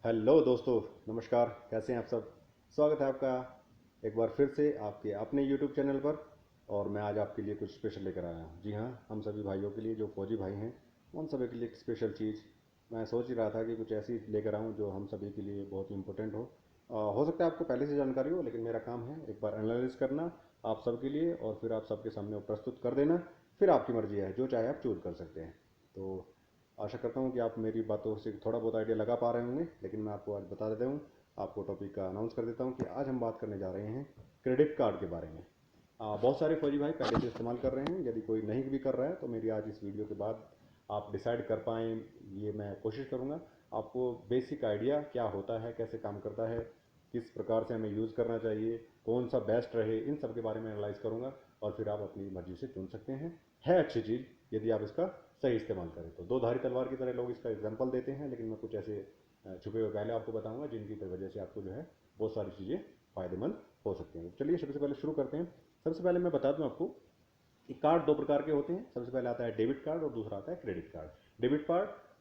Hello दोस्तों, नमस्कार। कैसे हैं आप सब? स्वागत है आपका एक बार फिर से आपके अपने यूट्यूब चैनल पर। और मैं आज आपके लिए कुछ स्पेशल लेकर आया हूँ। जी हाँ, हम सभी भाइयों के लिए, जो फौजी भाई हैं उन सभी के लिए एक स्पेशल चीज़। मैं सोच ही रहा था कि कुछ ऐसी लेकर आऊँ जो हम सभी के लिए बहुत ही इम्पोर्टेंट हो सकता है आपको पहले से जानकारी हो, लेकिन मेरा काम है एक बार एनालाइज करना आप सबके लिए, और फिर आप सबके सामने वो प्रस्तुत कर देना। फिर आपकी मर्जी है, जो चाहे आप चूज कर सकते हैं। तो आशा करता हूँ कि आप मेरी बातों से थोड़ा बहुत आइडिया लगा पा रहे होंगे, लेकिन मैं आपको आज बता देता हूँ। आपको टॉपिक का अनाउंस कर देता हूँ कि आज हम बात करने जा रहे हैं क्रेडिट कार्ड के बारे में। बहुत सारे फौजी भाई पहले से इस्तेमाल कर रहे हैं, यदि कोई नहीं भी कर रहा है तो मेरी आज इस वीडियो के बाद आप डिसाइड कर पाएँ, ये मैं कोशिश करूँगा। आपको बेसिक आइडिया क्या होता है, कैसे काम करता है, किस प्रकार से हमें यूज़ करना चाहिए, कौन सा बेस्ट रहे, इन सब के बारे में एनालाइज करूँगा। और फिर आप अपनी मर्जी से चुन सकते हैं। है अच्छी चीज़ यदि आप इसका सही इस्तेमाल करें तो। दो धारी तलवार की तरह लोग इसका एग्जाम्पल देते हैं, लेकिन मैं कुछ ऐसे छुपे हुए पहले आपको बताऊंगा जिनकी वजह से आपको जो है बहुत सारी चीज़ें फायदेमंद हो सकती हैं। चलिए सबसे पहले शुरू करते हैं। सबसे पहले मैं बता दूं आपको कि कार्ड दो प्रकार के होते हैं। सबसे पहले आता है डेबिट कार्ड और दूसरा आता है क्रेडिट कार्ड।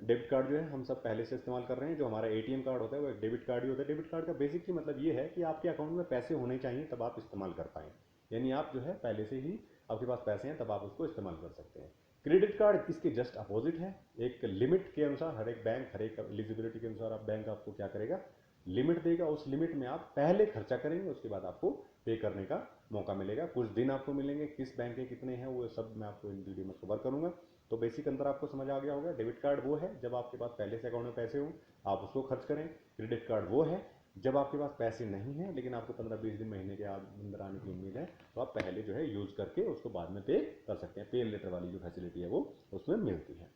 डेबिट कार्ड जो है हम सब पहले से इस्तेमाल कर रहे हैं। जो हमारा एटीएम कार्ड होता है वो एक डेबिट कार्ड ही होता है। डेबिट कार्ड का बेसिक ही मतलब ये है कि आपके अकाउंट में पैसे होने चाहिए तब आप इस्तेमाल कर पाएँ। यानी आप जो है पहले से ही आपके पास पैसे हैं तब आप उसको इस्तेमाल कर सकते हैं। क्रेडिट कार्ड इसके जस्ट अपोजिट है। एक लिमिट के अनुसार हर एक बैंक, हर एक एलिजिबिलिटी के अनुसार आप बैंक आपको क्या करेगा, लिमिट देगा। उस लिमिट में आप पहले खर्चा करेंगे, उसके बाद आपको पे करने का मौका मिलेगा। कुछ दिन आपको मिलेंगे, किस बैंक के कितने हैं वो सब मैं आपको इन वीडियो में कवर करूंगा। तो बेसिक अंतर आपको समझ आ गया होगा। डेबिट कार्ड वो है जब आपके पास पहले से अकाउंट में पैसे हों, आप उसको खर्च करें। क्रेडिट कार्ड वो है जब आपके पास पैसे नहीं हैं लेकिन आपको 15-20 दिन, महीने के अंदर आने की उम्मीद है, तो आप पहले जो है यूज़ करके उसको बाद में पे कर सकते हैं। पे लेटर वाली जो फैसिलिटी है वो उसमें मिलती है।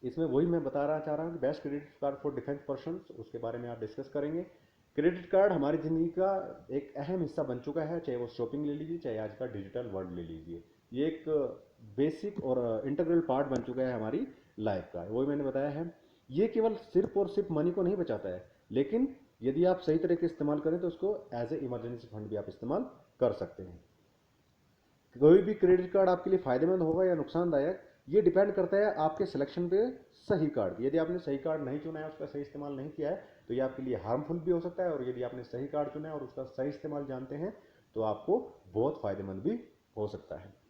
इसमें वही मैं बता रहा चाह रहा हूँ कि best credit card for defence person, उसके बारे में आप डिस्कस करेंगे। क्रेडिट कार्ड हमारी ज़िंदगी का एक अहम हिस्सा बन चुका है, चाहे वो शॉपिंग ले लीजिए, चाहे आज का डिजिटल वर्ल्ड ले लीजिए। ये एक बेसिक और इंटीग्रल पार्ट बन चुका है हमारी लाइफ का। वही मैंने बताया है। ये केवल सिर्फ और सिर्फ मनी को नहीं बचाता है, लेकिन यदि आप सही तरीके से इस्तेमाल करें तो उसको एज ए इमरजेंसी फंड भी आप इस्तेमाल कर सकते हैं। कोई भी क्रेडिट कार्ड आपके लिए फायदेमंद होगा या नुकसानदायक, ये डिपेंड करता है आपके सिलेक्शन पे। सही कार्ड, यदि आपने सही कार्ड नहीं चुना है, उसका सही इस्तेमाल नहीं किया है, तो ये आपके लिए हार्मफुल भी हो सकता है। और यदि आपने सही कार्ड चुना है और उसका सही इस्तेमाल जानते हैं, तो आपको बहुत फायदेमंद भी हो सकता है।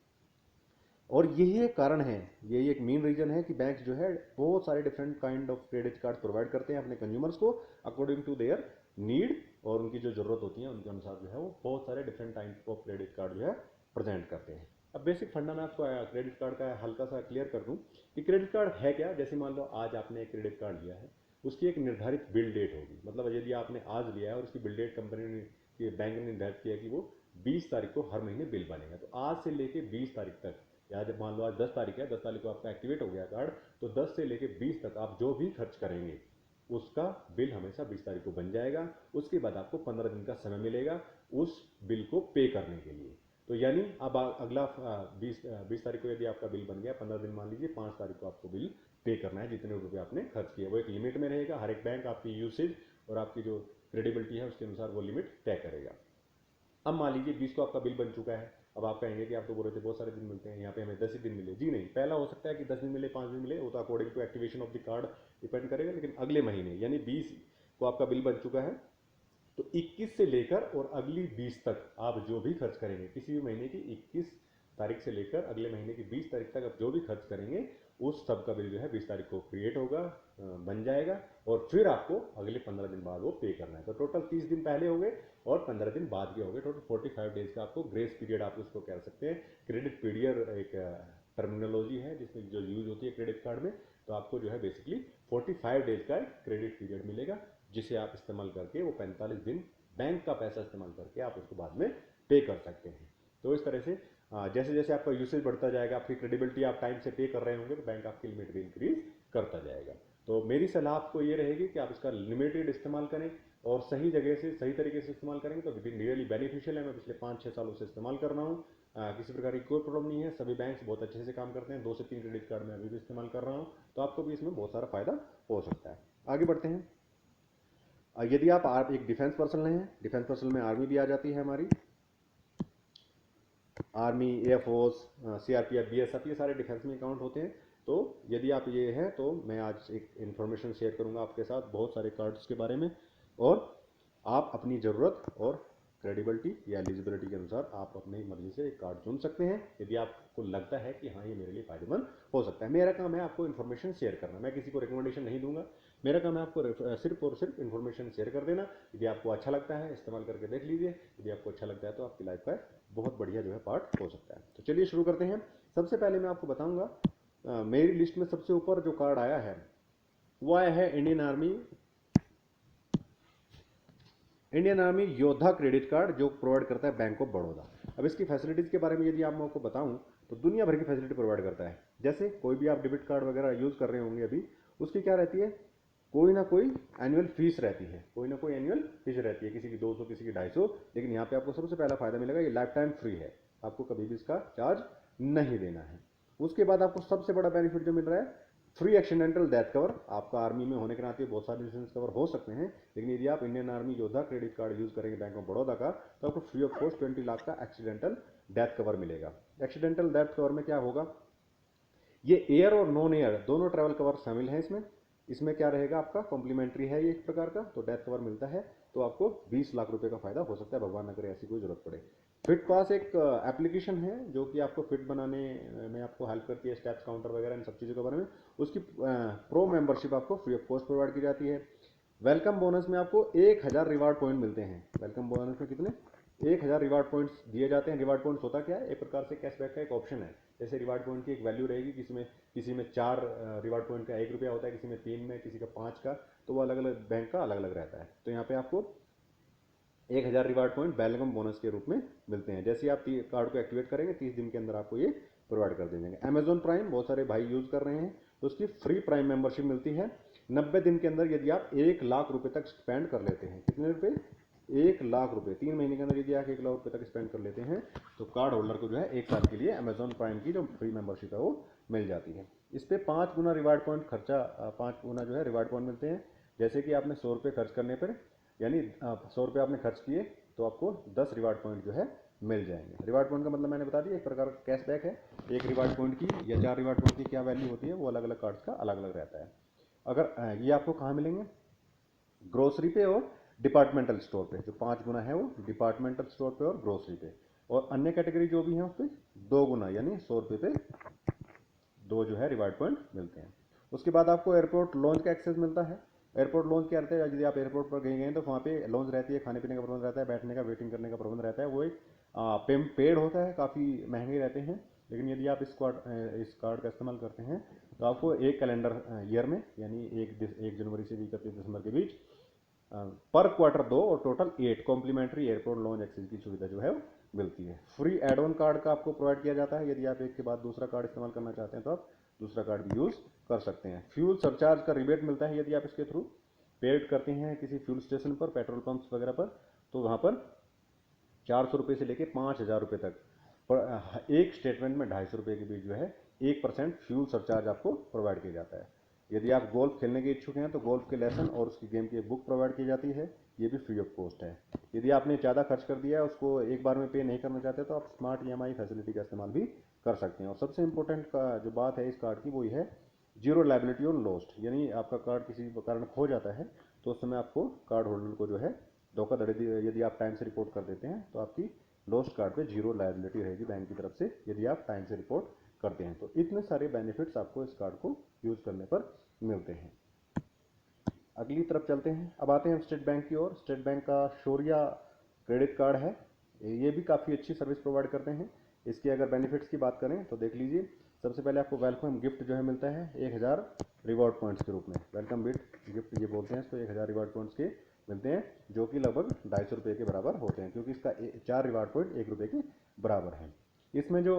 और यही एक कारण है, यही एक मेन रीजन है कि बैंक जो है बहुत सारे different kind of credit card provide करते हैं अपने कंज्यूमर्स को, अकॉर्डिंग टू देयर नीड। और उनकी जो जरूरत होती है उनके अनुसार जो है वो बहुत सारे different type of credit card जो है प्रेजेंट करते हैं। अब बेसिक फंडा मैं आपको क्रेडिट कार्ड का हल्का सा क्लियर कर दूं कि क्रेडिट कार्ड है क्या। जैसे मान लो आज आपने एक क्रेडिट कार्ड लिया है, उसकी एक निर्धारित बिल डेट होगी। मतलब यदि आपने आज लिया है और उसकी बिल डेट कंपनी ने, कि बैंक ने निर्धारित किया कि वो 20 तारीख को हर महीने बिल बनेगा, तो आज से लेके 20 तारीख तक, या जब मान लो आज 10 तारीख है, 10 तारीख को आपका एक्टिवेट हो गया कार्ड, तो 10 से लेके 20 तक आप जो भी खर्च करेंगे उसका बिल हमेशा 20 तारीख को बन जाएगा। उसके बाद आपको 15 दिन का समय मिलेगा उस बिल को पे करने के लिए। तो यानी अब अगला 20 तारीख को यदि आपका बिल बन गया, 15 दिन मान लीजिए, 5 तारीख को आपको बिल पे करना है जितने रुपए आपने खर्च किए। वो एक लिमिट में रहेगा। हर एक बैंक आपकी यूसेज और आपकी जो क्रेडिबिलिटी है उसके अनुसार वो लिमिट तय करेगा। अब मान लीजिए 20 को आपका बिल बन चुका है। अब आप कहेंगे कि आप तो बोल रहे थे बहुत सारे दिन मिलते हैं, यहाँ पे हमें 10 ही दिन मिले। जी नहीं, पहला हो सकता है कि 10 दिन मिले, 5 दिन मिले, वो तो according to activation of the card depend करेगा। लेकिन अगले महीने यानी 20 को आपका बिल बन चुका है, तो 21 से लेकर और अगली 20 तक आप जो भी खर्च करेंगे, किसी भी महीने की 21 तारीख से लेकर अगले महीने की 20 तारीख तक आप जो भी खर्च करेंगे, उस सब का बिल जो है 20 तारीख को क्रिएट होगा, बन जाएगा। और फिर आपको अगले 15 दिन बाद वो पे करना है। तो टोटल 30 दिन पहले हो गए और 15 दिन बाद के हो गए। टोटल 45 डेज का आपको ग्रेस पीरियड आप उसको कह सकते हैं। क्रेडिट पीरियड एक टर्मिनोलॉजी है जिसमें जो यूज होती है क्रेडिट कार्ड में। तो आपको जो है बेसिकली 45 डेज का क्रेडिट पीरियड मिलेगा, जिसे आप इस्तेमाल करके वो 45 दिन बैंक का पैसा इस्तेमाल करके आप उसको बाद में पे कर सकते हैं। तो इस तरह से जैसे जैसे आपका यूसेज बढ़ता जाएगा, आपकी क्रेडिबिलिटी, आप टाइम से पे कर रहे होंगे, तो बैंक आपकी लिमिट भी इंक्रीज करता जाएगा। तो मेरी सलाह आपको ये रहेगी कि आप इसका लिमिटेड इस्तेमाल करें और सही जगह से सही तरीके से इस्तेमाल करेंगे तो रियली बेनिफिशियल है। मैं पिछले 5-6 सालों से इस्तेमाल कर रहा हूँ। किसी प्रकार की कोई प्रॉब्लम नहीं है। सभी बैंक बहुत अच्छे से काम करते हैं। 2 से 3 क्रेडिट कार्ड मैं अभी भी इस्तेमाल कर रहा हूँ। तो आपको भी इसमें बहुत सारा फायदा हो सकता है। आगे बढ़ते हैं। यदि आप एक डिफेंस पर्सन हैं, डिफेंस पर्सन में आर्मी भी आ जाती है हमारी। आर्मी, एयरफोर्स, सीआरपीएफ, बीएसएफ, ये सारे डिफेंस में अकाउंट होते हैं। तो यदि आप ये हैं तो मैं आज एक इन्फॉर्मेशन शेयर करूंगा आपके साथ बहुत सारे कार्ड्स के बारे में, और आप अपनी ज़रूरत और क्रेडिबिलिटी या एलिजिबिलिटी के अनुसार आप अपनी मर्जी से एक कार्ड चुन सकते हैं यदि आपको लगता है कि हाँ ये मेरे लिए फ़ायदेमंद हो सकता है। मेरा काम है आपको इन्फॉर्मेशन शेयर करना, मैं किसी को रिकमेंडेशन नहीं दूंगा। मेरा काम है आपको सिर्फ और सिर्फ इन्फॉर्मेशन शेयर कर देना। यदि आपको अच्छा लगता है इस्तेमाल करके देख लीजिए, यदि आपको अच्छा लगता है तो आपकी लाइफ का बहुत बढ़िया जो है पार्ट हो सकता है। तो चलिए शुरू करते हैं। सबसे पहले मैं आपको बताऊंगा मेरी लिस्ट में सबसे ऊपर जो कार्ड आया है वो आया है इंडियन आर्मी योद्धा क्रेडिट कार्ड, जो प्रोवाइड करता है बैंक ऑफ बड़ौदा। अब इसकी फैसिलिटीज़ के बारे में यदि आप आपको बताऊं तो दुनिया भर की फैसिलिटी प्रोवाइड करता है। जैसे कोई भी आप डेबिट कार्ड वगैरह यूज़ कर रहे होंगे अभी, उसकी क्या रहती है, कोई ना कोई एनुअल फीस रहती है, कोई ना कोई एनुअल फीस रहती है, किसी की 200 किसी की 250। लेकिन यहाँ पे आपको सबसे पहला फायदा मिलेगा, ये लाइफ टाइम फ्री है, आपको कभी भी इसका चार्ज नहीं देना है। उसके बाद आपको सबसे बड़ा बेनिफिट जो मिल रहा है, फ्री एक्सीडेंटल डेथ कवर। आपका आर्मी में होने के नाते बहुत सारे इंश्योरेंस कवर हो सकते हैं, लेकिन यदि आप इंडियन आर्मी योद्धा क्रेडिट कार्ड यूज करेंगे बैंक ऑफ बड़ौदा का, तो आपको फ्री ऑफ कॉस्ट 20 लाख का एक्सीडेंटल डेथ कवर मिलेगा। एक्सीडेंटल डेथ कवर में क्या होगा, ये एयर और नॉन एयर दोनों ट्रैवल कवर शामिल हैं इसमें। इसमें क्या रहेगा, आपका कॉम्प्लीमेंट्री है ये एक प्रकार का, तो डेथ कवर मिलता है तो आपको 20 लाख रुपए का फायदा हो सकता है, भगवान न करे ऐसी कोई जरूरत पड़े। फिट पास एक एप्लीकेशन है जो कि आपको फिट बनाने में आपको हेल्प करती है, स्टेप्स काउंटर वगैरह इन सब चीज़ों के बारे में। उसकी प्रो मेंबरशिप आपको फ्री ऑफ कॉस्ट प्रोवाइड की जाती है। वेलकम बोनस में आपको 1000 रिवार्ड पॉइंट मिलते हैं। वेलकम बोनस में कितने, 1000 रिवार्ड पॉइंट्स दिए जाते हैं। रिवार्ड पॉइंट्स होता क्या है, एक प्रकार से कैशबैक का एक ऑप्शन है। जैसे रिवार्ड पॉइंट की एक वैल्यू रहेगी, किसी में 4 रिवार्ड पॉइंट का 1 रुपया होता है, किसी में 3 में, किसी का 5 का, तो वो अलग अलग बैंक का अलग अलग रहता है। तो यहाँ पे आपको 1000 रिवार्ड पॉइंट वेलकम बोनस के रूप में मिलते हैं। जैसे आप कार्ड को एक्टिवेट करेंगे 30 दिन के अंदर आपको ये प्रोवाइड कर देंगे। अमेजॉन प्राइम बहुत सारे भाई यूज कर रहे हैं, तो उसकी फ्री प्राइम मेंबरशिप मिलती है 90 दिन के अंदर। यदि आप 1 लाख रुपए तक स्पेंड कर लेते हैं, कितने रुपए, 1 लाख रुपए, 3 महीने के अंदर यदि आप 1 लाख रुपए तक स्पेंड कर लेते हैं, तो कार्ड होल्डर को जो है 1 साल के लिए अमेजॉन प्राइम की जो फ्री मेंबरशिप है वो मिल जाती है। इस पर 5 गुना रिवार्ड पॉइंट खर्चा, 5 गुना जो है रिवार्ड पॉइंट मिलते हैं। जैसे कि आपने 100 रुपये खर्च करने पर, यानी 100 रुपये आपने खर्च किए तो आपको 10 रिवार्ड पॉइंट जो है मिल जाएंगे। रिवार्ड पॉइंट का मतलब मैंने बता दिया, एक प्रकार का कैशबैक है। एक रिवार्ड पॉइंट की या 4 रिवार्ड पॉइंट की क्या वैल्यू होती है, वो अलग अलग कार्ड्स का अलग अलग रहता है। अगर ये आपको कहाँ मिलेंगे, ग्रोसरी पे और डिपार्टमेंटल स्टोर पे। जो 5 गुना है वो डिपार्टमेंटल स्टोर पे और ग्रोसरी पे, और अन्य कैटेगरी जो भी है उस पर 2 गुना, यानी 100 रुपये पे 2 जो है रिवार्ड पॉइंट मिलते हैं। उसके बाद आपको एयरपोर्ट लॉन्च का एक्सेस मिलता है। एयरपोर्ट लॉन्च क्या रहता है, यदि आप एयरपोर्ट पर गए तो वहाँ पे लॉन्च रहती है, खाने पीने का प्रबंध रहता है, बैठने का वेटिंग करने का प्रबंध रहता है। वो एक पेड होता है, काफ़ी महंगे रहते हैं, लेकिन यदि आप इस कार्ड का इस्तेमाल करते हैं तो आपको एक कैलेंडर ईयर में, यानी 1 जनवरी से 31 दिसंबर के बीच पर क्वार्टर 2 और total 8 complimentary airport lounge access की सुविधा जो है वो मिलती है। फ्री एड ऑन कार्ड का आपको प्रोवाइड किया जाता है। यदि आप एक के बाद दूसरा कार्ड इस्तेमाल करना चाहते हैं तो आप दूसरा कार्ड भी यूज़ कर सकते हैं। फ्यूल सरचार्ज का रिबेट मिलता है यदि आप इसके थ्रू पेड करते हैं किसी फ्यूल स्टेशन पर, पेट्रोल पंप्स वगैरह पर, तो वहाँ पर 400 रुपये से लेकर 5000 रुपये तक पर एक स्टेटमेंट में 250 रुपये के बीच जो है 1% फ्यूल सरचार्ज आपको प्रोवाइड किया जाता है। यदि आप गोल्फ खेलने के इच्छुक हैं तो गोल्फ के लेसन और उसकी गेम की बुक प्रोवाइड की जाती है, ये भी फ्री ऑफ कॉस्ट है। यदि आपने ज़्यादा खर्च कर दिया है, उसको एक बार में पे नहीं करना चाहते, तो आप स्मार्ट EMI फैसिलिटी का इस्तेमाल भी कर सकते हैं। और सबसे इंपॉर्टेंट का जो बात है इस कार्ड की, वो ये है जीरो लाइबिलिटी ऑन लॉस्ट, यानी आपका कार्ड किसी कारण खो जाता है तो उस समय आपको कार्ड होल्डर को जो है धोखाधड़ी, यदि आप टाइम से रिपोर्ट कर देते हैं तो आपकी लॉस्ट कार्ड पे जीरो लाइबिलिटी रहेगी बैंक की तरफ से, यदि आप टाइम से रिपोर्ट करते हैं। तो इतने सारे बेनिफिट्स आपको इस कार्ड को यूज़ करने पर मिलते हैं। अगली तरफ चलते हैं, अब आते हैं स्टेट बैंक की ओर। स्टेट बैंक का शौर्या क्रेडिट कार्ड है, ये भी काफ़ी अच्छी सर्विस प्रोवाइड करते हैं। इसके अगर बेनिफिट्स की बात करें तो देख लीजिए, सबसे पहले आपको वेलकम गिफ्ट जो है मिलता है 1000 रिवॉर्ड पॉइंट्स के रूप में। वेलकम गिफ्ट ये बोलते हैं इसको, 1000 रिवॉर्ड पॉइंट्स के मिलते हैं, जो कि लगभग 250 रुपये के बराबर होते हैं, क्योंकि इसका 4 रिवॉर्ड पॉइंट 1 रुपये के बराबर है। इसमें जो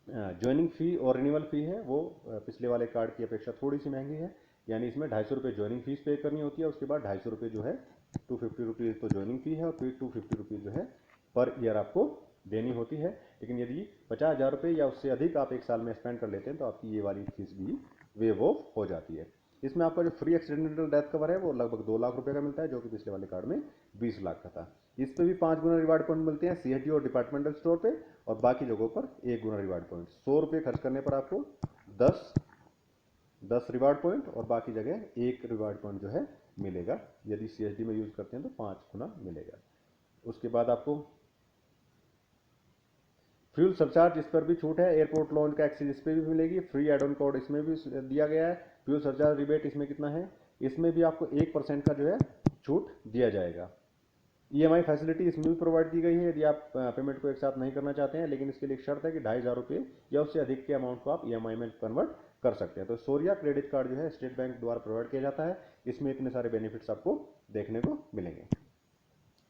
ज्वाइनिंग फ़ी और रिन्यूअल फ़ी है वो पिछले वाले कार्ड की अपेक्षा थोड़ी सी महंगी है, यानी इसमें 250 रुपये ज्वाइनिंग फीस पे करनी होती है। उसके बाद 250 रुपये जो है 250 रुपीज़ तो ज्वाइनिंग फ़ी है, और फिर 250 रुपीज़ जो है पर ईयर आपको देनी होती है। लेकिन यदि 50,000 रुपये या उससे अधिक आप एक साल में स्पेंड कर लेते हैं तो आपकी ये वाली फीस भी वेव ऑफ हो जाती है। इसमें आपका जो फ्री एक्सीडेंटल डेथ कवर है वो लगभग 2 लाख रुपए का मिलता है, जो कि पिछले वाले कार्ड में 20 लाख का था। इस पे भी 5 गुना रिवार्ड पॉइंट मिलते हैं CHD और डिपार्टमेंटल स्टोर पे, और बाकी जगहों पर 1 गुना रिवार्ड पॉइंट। 100 रुपये खर्च करने पर आपको 10 10 रिवार्ड पॉइंट और बाकी जगह 1 रिवार्ड पॉइंट जो है मिलेगा। यदि CSD में यूज़ करते हैं तो 5 गुना मिलेगा। उसके बाद आपको फ्यूल सरचार्ज, इस पर भी छूट है। एयरपोर्ट लॉन्च का एक्सेस इस पर भी मिलेगी। फ्री एड ऑन कोड इसमें भी दिया गया है। फ्यूल सरचार्ज रिबेट इसमें कितना है, इसमें भी आपको 1% का जो है छूट दिया जाएगा। EMI फैसिलिटी इसमें भी प्रोवाइड की गई है यदि आप पेमेंट को एक साथ नहीं करना चाहते हैं, लेकिन इसके लिए एक शर्त है कि 2,500 रुपये या उससे अधिक के अमाउंट को आप EMI में कन्वर्ट कर सकते हैं। तो सूर्या क्रेडिट कार्ड जो है स्टेट बैंक द्वारा प्रोवाइड किया जाता है। इसमें इतने सारे बेनिफिट्स आपको देखने को मिलेंगे।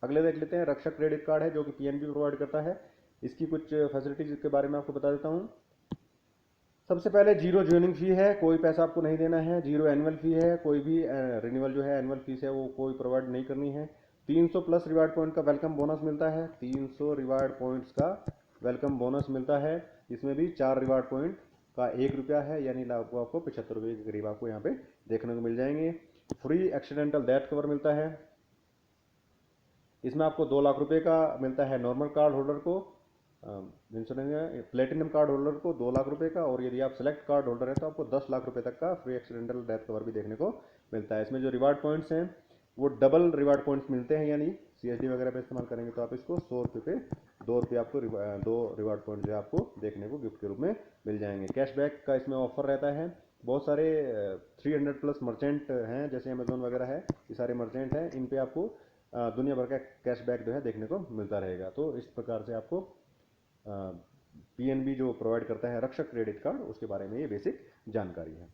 अगले देख लेते हैं, रक्षक क्रेडिट कार्ड है जो कि PNB प्रोवाइड करता है। इसकी कुछ फैसिलिटीज के बारे में आपको बता देता हूँ। सबसे पहले जीरो ज्वाइनिंग फी है, कोई पैसा आपको नहीं देना है। जीरो एनुअल फी है, कोई भी रिन्यूअल जो है एनुअल फीस है वो कोई प्रोवाइड नहीं करनी है। 300 प्लस रिवार्ड पॉइंट का वेलकम बोनस मिलता है। 300 रिवार्ड पॉइंट्स का वेलकम बोनस मिलता है। इसमें भी 4 रिवार्ड पॉइंट का 1 रुपया है, यानी लगभग आपको 75 रुपये के करीब आपको यहाँ पे देखने को मिल जाएंगे। फ्री एक्सीडेंटल डेथ कवर मिलता है। इसमें आपको 2 लाख रुपये का मिलता है नॉर्मल कार्ड होल्डर को, इंश्योरेंस प्लेटिनम कार्ड होल्डर को 2 लाख रुपए का, और यदि आप सेलेक्ट कार्ड होल्डर है तो आपको 10 लाख रुपए तक का फ्री एक्सीडेंटल डेथ कवर भी देखने को मिलता है। इसमें जो रिवार्ड पॉइंट्स हैं वो डबल रिवार्ड पॉइंट्स मिलते हैं, यानी CSD वगैरह पे इस्तेमाल करेंगे तो आप इसको 100 रुपये पे 2 रुपये आपको 2 रिवार्ड पॉइंट जो है आपको देखने को गिफ्ट के रूप में मिल जाएंगे। कैशबैक का इसमें ऑफर रहता है। बहुत सारे 300 प्लस मर्चेंट हैं, जैसे अमेजोन वगैरह है, ये सारे मर्चेंट हैं, इन पे आपको दुनिया भर का कैशबैक जो है देखने को मिलता रहेगा। तो इस प्रकार से आपको PNB जो प्रोवाइड करता है रक्षक क्रेडिट कार्ड, उसके बारे में ये बेसिक जानकारी है।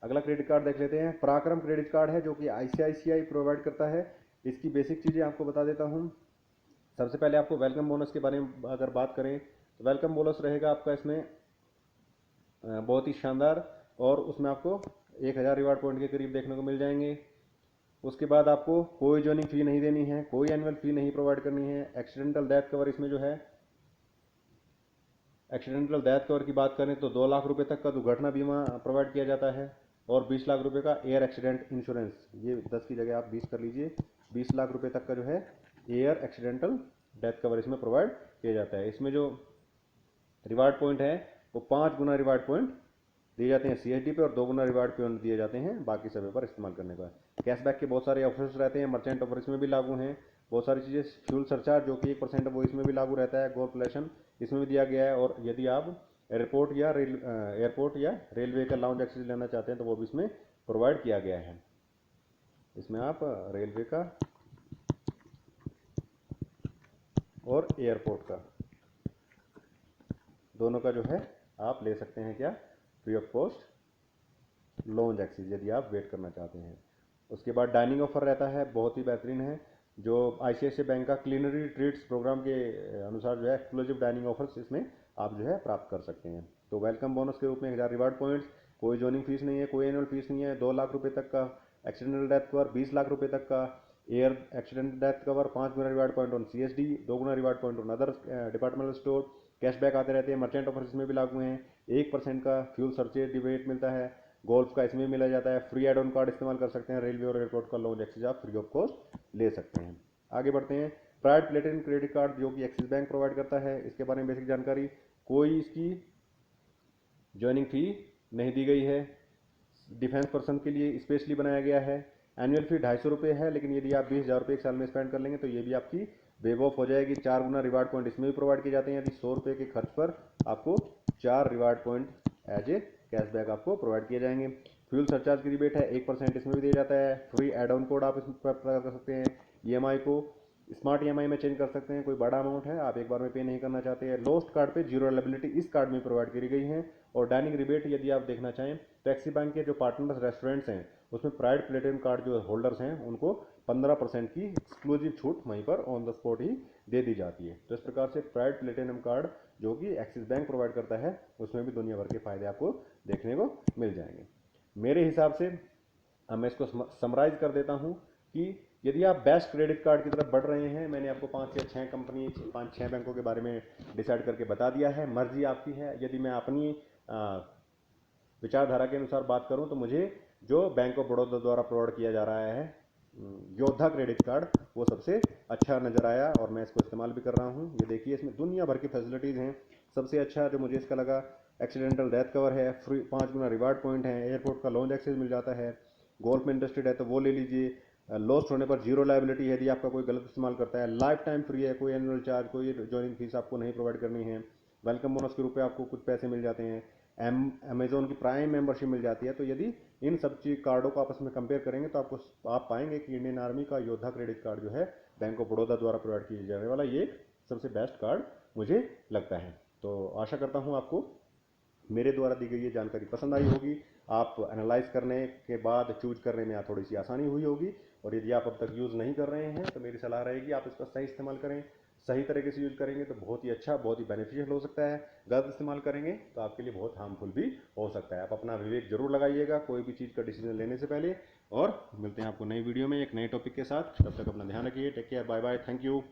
अगला क्रेडिट कार्ड देख लेते हैं, पराक्रम क्रेडिट कार्ड है जो कि ICICI प्रोवाइड करता है। इसकी बेसिक चीज़ें आपको बता देता हूँ। सबसे पहले आपको वेलकम बोनस के बारे में अगर बात करें तो वेलकम बोनस रहेगा आपका इसमें बहुत ही शानदार, और उसमें आपको 1000 रिवार्ड पॉइंट के करीब देखने को मिल जाएंगे। उसके बाद आपको कोई ज्वाइनिंग फी नहीं देनी है, कोई एनुअल फी नहीं प्रोवाइड करनी है। एक्सीडेंटल डेथ कवर इसमें जो है, एक्सीडेंटल डेथ कवर की बात करें तो 2 लाख रुपए तक का दुर्घटना बीमा प्रोवाइड किया जाता है, और 20 लाख रुपए का एयर एक्सीडेंट इंश्योरेंस, ये 10 की जगह आप 20 कर लीजिए, 20 लाख रुपए तक का जो है एयर एक्सीडेंटल डेथ कवर इसमें प्रोवाइड किया जाता है। इसमें जो रिवार्ड पॉइंट है वो 5 गुना रिवार्ड पॉइंट दिए जाते हैं CSD पे, और 2 गुना रिवार्ड पॉइंट दिए जाते हैं बाकी समय पर इस्तेमाल करने का। कैशबैक के बहुत सारे ऑफर्स रहते हैं, मर्चेंट ऑफर इसमें भी लागू हैं। बहुत सारी चीज़ें, फ्यूल सरचार्ज जो कि 1% है वो इसमें भी लागू रहता है। गोल्फलेशन इसमें भी दिया गया है, और यदि आप एयरपोर्ट या रेलवे का लाउंज एक्सेस लेना चाहते हैं तो वो भी इसमें प्रोवाइड किया गया है। इसमें आप रेलवे का और एयरपोर्ट का दोनों का जो है आप ले सकते हैं क्या, free of cost lounge access, यदि आप वेट करना चाहते हैं। उसके बाद डाइनिंग ऑफर रहता है, बहुत ही बेहतरीन है, जो ICICI बैंक का क्लीनरी ट्रीट्स प्रोग्राम के अनुसार जो है एक्सक्लूसिव डाइनिंग ऑफर्स इसमें आप जो है प्राप्त कर सकते हैं। तो वेलकम बोनस के रूप में 1000 रिवार्ड पॉइंट्स, कोई ज्वाइनिंग फीस नहीं है, कोई एनुअल फीस नहीं है, 2 लाख रुपए तक का एक्सीडेंटल डेथ कवर, 20 लाख रुपए तक का air accident death cover, 5 Guna reward point on CSD, 2 Guna reward point on other departmental store, cashback आते रहते हैं। मर्चेंट ऑफर इसमें भी लागू हैं। 1% का फ्यूल सरचेज डिबेट मिलता है। गोल्फ का इसमें मिला जाता है। फ्री एड ऑन कार्ड इस्तेमाल कर सकते हैं। रेलवे और एयरपोर्ट का लॉन्ज एक्सेस आप फ्री ऑफ कॉस्ट ले सकते हैं। आगे बढ़ते हैं, प्राइवेट प्लेटिनम क्रेडिट कार्ड जो कि एक्सिस बैंक प्रोवाइड करता है, इसके बारे में बेसिक जानकारी। कोई इसकी ज्वाइनिंग फी नहीं दी गई है, डिफेंस पर्सन के लिए स्पेशली बनाया गया है। एनुअल फी 250 रुपये है, लेकिन यदि आप 20,000 रुपये एक साल में स्पेंड कर लेंगे तो ये भी आपकी वेव ऑफ हो जाएगी। 4 गुना रिवार्ड पॉइंट इसमें भी प्रोवाइड किए जाते हैं। यदि 100 रुपये के खर्च पर आपको 4 reward point as a cashback आपको प्रोवाइड किए जाएंगे। फ्यूल सरचार्ज की रिबेट है, 1% इसमें भी दिया जाता है। फ्री एड ऑन कोड आप इसमें प्राप्त कर सकते हैं। EMI को स्मार्ट EMI में चेंज कर सकते हैं, कोई बड़ा अमाउंट है आप एक बार में पे नहीं करना चाहते हैं। लोस्ट कार्ड पे जीरो अवेलेबिलिटी इस कार्ड में प्रोवाइड करी गई है। और डाइनिंग रिबेट यदि आप देखना चाहें तो एक्सिस बैंक के जो पार्टनर्स रेस्टोरेंट्स हैं उसमें प्राइवेट प्लेटिनम कार्ड जो होल्डर्स हैं उनको 15% की एक्सक्लूसिव छूट वहीं पर ऑन द स्पॉट ही दे दी जाती है। तो इस प्रकार से प्राइवेट प्लेटिनम कार्ड जो कि एक्सिस बैंक प्रोवाइड करता है उसमें भी दुनिया भर के फायदे आपको देखने को मिल जाएंगे। मेरे हिसाब से अब मैं इसको समराइज कर देता हूँ कि यदि आप बेस्ट क्रेडिट कार्ड की तरफ बढ़ रहे हैं, मैंने आपको 5 या 6 कंपनी 5-6 बैंकों के बारे में डिसाइड करके बता दिया है, मर्जी आपकी है। यदि मैं अपनी विचारधारा के अनुसार बात करूं तो मुझे जो बैंक ऑफ बड़ौदा द्वारा प्रोवाइड किया जा रहा है योद्धा क्रेडिट कार्ड वो सबसे अच्छा नज़र आया, और मैं इसको इस्तेमाल भी कर रहा हूं। ये देखिए इसमें दुनिया भर की फैसिलिटीज़ हैं। सबसे अच्छा जो मुझे इसका लगा एक्सीडेंटल डेथ कवर है, फ्री 5 गुना रिवार्ड पॉइंट है, एयरपोर्ट का लॉन्च एक्सेस मिल जाता है, गोल्फ में इंटरेस्टेड है तो वो ले लीजिए, लॉस्ट होने पर जीरो लाइबिलिटी है यदि आपका कोई गलत इस्तेमाल करता है, लाइफ टाइम फ्री है, कोई एनुअल चार्ज, कोई ज्वाइनिंग फीस आपको नहीं प्रोवाइड करनी है, वेलकम बोनस के रूप में आपको कुछ पैसे मिल जाते हैं, अमेजोन की प्राइम मेंबरशिप मिल जाती है। तो यदि इन सब चीज कार्डों को आपस में कंपेयर करेंगे तो आप पाएंगे कि इंडियन आर्मी का योद्धा क्रेडिट कार्ड जो है बैंक ऑफ बड़ौदा द्वारा प्रोवाइड किया जाने वाला ये सबसे बेस्ट कार्ड मुझे लगता है। तो आशा करता हूँ आपको मेरे द्वारा दी गई ये जानकारी पसंद आई होगी, आप एनालाइज करने के बाद चूज करने में थोड़ी सी आसानी हुई होगी। और यदि आप अब तक यूज़ नहीं कर रहे हैं तो मेरी सलाह रहेगी आप इसका सही इस्तेमाल करें, सही तरीके से यूज करेंगे तो बहुत ही अच्छा, बहुत ही बेनिफिशियल हो सकता है। गलत इस्तेमाल करेंगे तो आपके लिए बहुत हार्मफुल भी हो सकता है। आप अपना विवेक जरूर लगाइएगा कोई भी चीज़ का डिसीजन लेने से पहले। और मिलते हैं आपको नई वीडियो में एक नए टॉपिक के साथ, तब तक अपना ध्यान रखिए, take care, bye bye, thank you.